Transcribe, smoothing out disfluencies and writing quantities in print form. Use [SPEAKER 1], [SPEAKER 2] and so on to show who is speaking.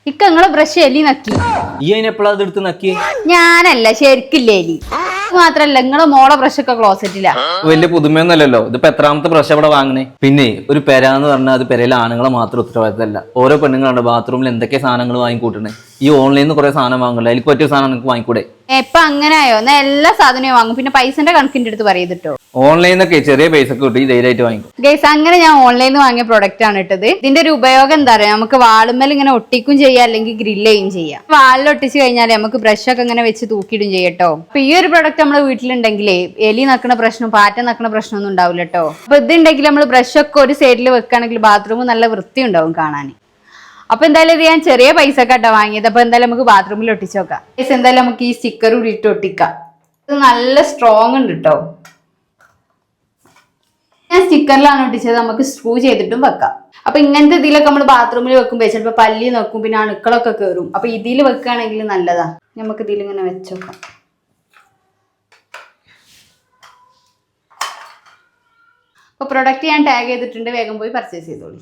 [SPEAKER 1] ഇക്ക നിങ്ങളെ ബ്രഷ് എലി നക്കി.
[SPEAKER 2] ഈ അതിനെപ്പോഴാ അത് എടുത്ത് നക്കി?
[SPEAKER 1] ഞാനല്ല, ശരിക്കില്ല എലി. മാത്രല്ല നിങ്ങളെ മോളെ ബ്രഷ് ഒക്കെ ക്ലോസറ്റില്ല.
[SPEAKER 2] വലിയ പുതുമയൊന്നുമല്ലല്ലോ. ഇതിപ്പോ എത്രാമത്തെ ബ്രഷ് അവിടെ വാങ്ങണേ? പിന്നെ ഒരു പെരാന്ന് പറഞ്ഞാൽ അത് പെരയിലെ ആണുങ്ങളെ മാത്രം ഉത്തരവാദിത്തമല്ല. ഓരോ പെണ്ണുങ്ങളുണ്ട് ബാത്റൂമിൽ എന്തൊക്കെ സാധനങ്ങൾ വാങ്ങിക്കൂട്ടണേ. ഈ ഓൺലൈനിൽ നിന്ന് കുറെ സാധനം വാങ്ങല്ലോ, അതിൽ പറ്റിയ സാധനം നിങ്ങൾക്ക് വാങ്ങിക്കൂടെ?
[SPEAKER 1] ഇപ്പൊ അങ്ങനെ ആയോ? എന്നാ എല്ലാ സാധനവും വാങ്ങും. പിന്നെ പൈസന്റെ കണക്കിന്റെ അടുത്ത് പറയട്ടോ.
[SPEAKER 2] ഓൺലൈനിൽ നിന്നൊക്കെ ചെറിയ പൈസ കിട്ടി ധൈര്യമായിട്ട് വാങ്ങിക്കും.
[SPEAKER 1] ഗൈസ്, അങ്ങനെ ഞാൻ ഓൺലൈനിൽ നിന്ന് വാങ്ങിയ പ്രൊഡക്റ്റ് ആണ് ഇട്ടത്. ഇതിന്റെ ഒരു ഉപയോഗം എന്താ പറയാ, നമുക്ക് വാളുമ്മൽ ഇങ്ങനെ ഒട്ടിക്കും ചെയ്യാം, അല്ലെങ്കിൽ ഗ്രില്ല് ചെയ്യും ചെയ്യാം. വാളിൽ ഒട്ടിച്ച് കഴിഞ്ഞാൽ നമുക്ക് ബ്രഷ് ഒക്കെ ഇങ്ങനെ വെച്ച് തൂക്കിയിടും ചെയ്യട്ടോ. അപ്പൊ ഈ ഒരു പ്രൊഡക്റ്റ് നമ്മുടെ വീട്ടിലുണ്ടെങ്കിലേ എലി നക്കുന്ന പ്രശ്നം, പാറ്റ നക്കുന്ന പ്രശ്നമൊന്നും ഉണ്ടാവില്ല കേട്ടോ. അപ്പൊ ഇതുണ്ടെങ്കിൽ നമ്മൾ ബ്രഷ് ഒക്കെ ഒരു സൈഡിൽ വെക്കുകയാണെങ്കിൽ ബാത്റൂം നല്ല വൃത്തി ഉണ്ടാവും കാണാൻ. അപ്പൊ എന്തായാലും ഇത് ഞാൻ ചെറിയ പൈസ കേട്ടോ വാങ്ങിയത്. അപ്പൊ എന്തായാലും നമുക്ക് ബാത്റൂമിൽ ഒട്ടിച്ച് നോക്കാം. എന്തായാലും നമുക്ക് ഈ സ്റ്റിക്കർ കൂടി ഇട്ട് ഒട്ടിക്കാം. ഇത് നല്ല സ്ട്രോങ് ഉണ്ട് കേട്ടോ. ഞാൻ സ്റ്റിക്കറിലാണ് ഒട്ടിച്ചത്. നമുക്ക് സ്ക്രൂ ചെയ്തിട്ടും വെക്കാം. അപ്പൊ ഇങ്ങനത്തെ ഇതിലൊക്കെ നമ്മൾ ബാത്റൂമിൽ വെക്കുമ്പോ ചിലപ്പോ പല്ലി നോക്കും, പിന്നെ അണുക്കളൊക്കെ കയറും. അപ്പൊ ഇതിൽ വെക്കുകയാണെങ്കിൽ നല്ലതാ. നമുക്ക് ഇതിലിങ്ങനെ വെച്ചോക്കാം. അപ്പൊ പ്രൊഡക്റ്റ് ഞാൻ ടാഗ് ചെയ്തിട്ടുണ്ട്, വേഗം പോയി പർച്ചേസ് ചെയ്തോളി.